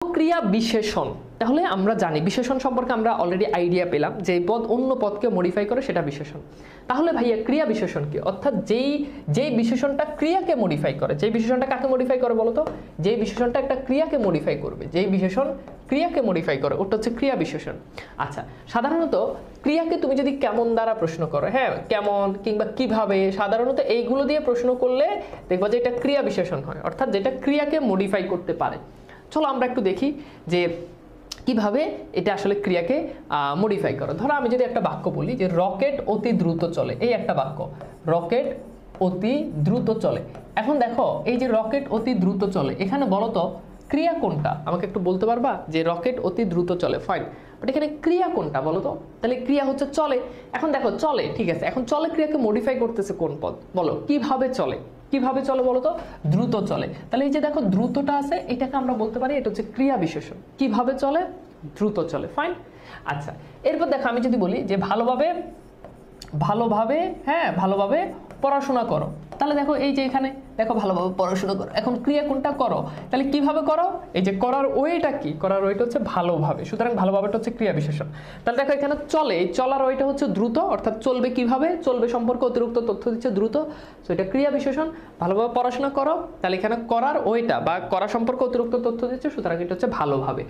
ক্রিয়া বিশেষণ, তাহলে আমরা জানি বিশেষণ সম্পর্কে আমরা অলরেডি আইডিয়া পেলাম যে পদ অন্য পদকে মডিফাই করে সেটা বিশেষণ। তাহলে ভাইয়া ক্রিয়া বিশেষণ কি? অর্থাৎ যেই বিশেষণটা ক্রিয়াকে মডিফাই করে, যেই বিশেষণটা কাকে মডিফাই করে বলতো? যেই বিশেষণটা একটা ক্রিয়াকে মডিফাই করবে, যেই বিশেষণ ক্রিয়াকে মডিফাই করে ওটা হচ্ছে ক্রিয়া বিশেষণ। আচ্ছা, সাধারণত ক্রিয়াকে তুমি যদি কেমন দ্বারা প্রশ্ন করো, হ্যাঁ কেমন কিংবা কিভাবে, সাধারণত এইগুলো দিয়ে প্রশ্ন করলে দেখবা যে এটা ক্রিয়া বিশেষণ হয়, অর্থাৎ যেটা ক্রিয়াকে মডিফাই করতে পারে। চলো আমরা একটু দেখি যে কিভাবে এটা আসলে ক্রিয়াকে মডিফাই করে। ধরো আমি যদি একটা বাক্য বলি যে রকেট অতি দ্রুত চলে, এই একটা বাক্য, রকেট অতি দ্রুত চলে। এখন দেখো এই যে রকেট অতি দ্রুত চলে, এখানে বলো তো ক্রিয়া কোনটা? আমাকে একটু বলতে পারবা যে রকেট অতি দ্রুত চলে, ফাইন, বাট এখানে ক্রিয়া কোনটা বলো তো? তাহলে ক্রিয়া হচ্ছে চলে। এখন দেখো চলে, ঠিক আছে, এখন চলে ক্রিয়াকে মডিফাই করতেছে কোন পদ বলো? কিভাবে চলে? কিভাবে চলে বলো তো? দ্রুত চলে। তাহলে এই যে দেখো দ্রুতটা আছে, এটাকে আমরা বলতে পারি এটা হচ্ছে ক্রিয়া বিশেষণ। কিভাবে চলে? দ্রুত চলে, ফাইন। আচ্ছা, এরপর দেখো আমি যদি বলি যে ভালোভাবে হ্যাঁ ভালোভাবে পড়াশোনা করো, তাহলে দেখো এই যে এখানে দেখো ভালোভাবে পড়াশোনা করো, এখন ক্রিয়া কোনটা? করো। তাহলে কিভাবে করো? এই যে করার ওয়েটা কি? করার ওয়েটা হচ্ছে ভালোভাবে, সুতরাং ভালোভাবেটা হচ্ছে ক্রিয়া বিশেষণ। তাহলে দেখো এখানে চলে, চলার ওয়েটা হচ্ছে দ্রুত, অর্থাৎ চলবে কিভাবে, চলবে সম্পর্কে অতিরিক্ত তথ্য দিচ্ছে দ্রুত, তো এটা ক্রিয়া বিশেষণ। ভালোভাবে পড়াশোনা করো, তাহলে এখানে করার ওয়েটা বা করা সম্পর্কে অতিরিক্ত তথ্য দিচ্ছে, সুতরাং এটা হচ্ছে ভালোভাবে।